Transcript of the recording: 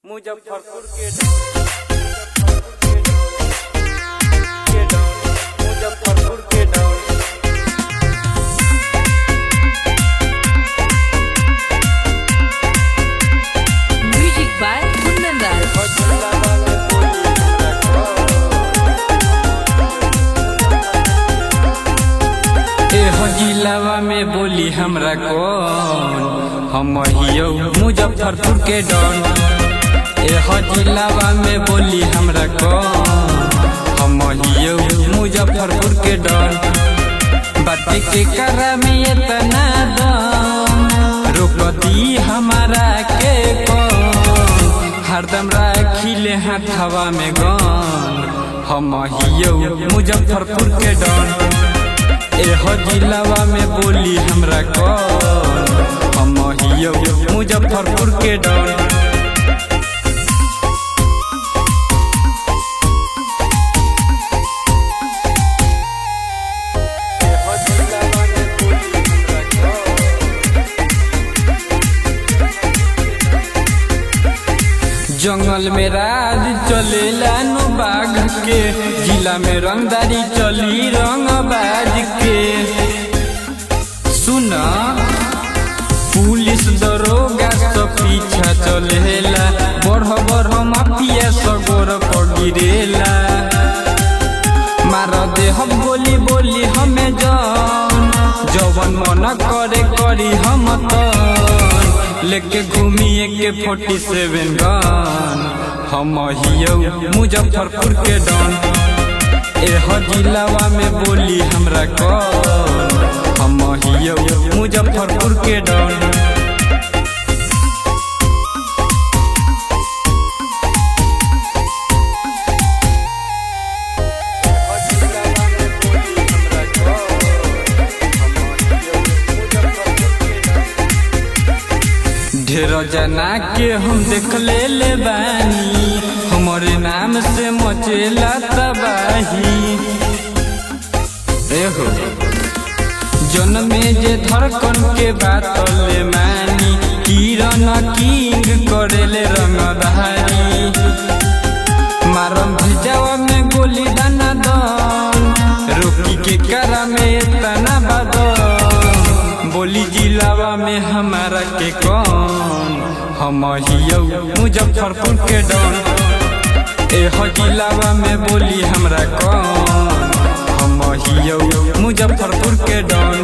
मुजफ्फरपुर के down music by Kundan Raj. जिलावा में बोली हमरा कौन हम हियो मुजफ्फरपुर के डॉन। जिलावा में बोली हमरा कौन हम हियो मुजफ्फरपुर के डॉन। बाती के करा में इतना दम रोक दी हमारा के कौन। हरदम राखिले हाथवा में गन हम हियो मुजफ्फरपुर के डॉन। जिलावा में बोली हमरा कौन हम हियो मुजफ्फरपुर के डॉन। जंगल में राज चलेला नु बाघ के, जिला में रंगदारी चली रंगबाज के। सुना पुलिस दरोगा सब पीछा चलेला, बढ़ बढ़ माफिया सगोर पगिरेला। मार दे हम बोली बोली हमें जवन मन करे करी हम तो लेके घूमिए के 47 गन हम हियो मुजफ्फरपुर के डॉन। जिलावा में बोली हमरा कौन हम हियो मुजफ्फरपुर के डॉन। ढेर जना के हम देख ले बानी, हमारे नाम से मचेला तबाही। एहो जन्मे जे धड़कन के बात ले मानी, किरण किंग करेले रंगधारी। मारम भिजावा में गोली दाना दन रोकी के करा में तना बदन। बोली जिलावा में हमारा के कौन हम हियो मुजफ्फरपुर के डॉन। जिलावा में बोली हमरा कौन हम हियो मुजफ्फरपुर के डॉन।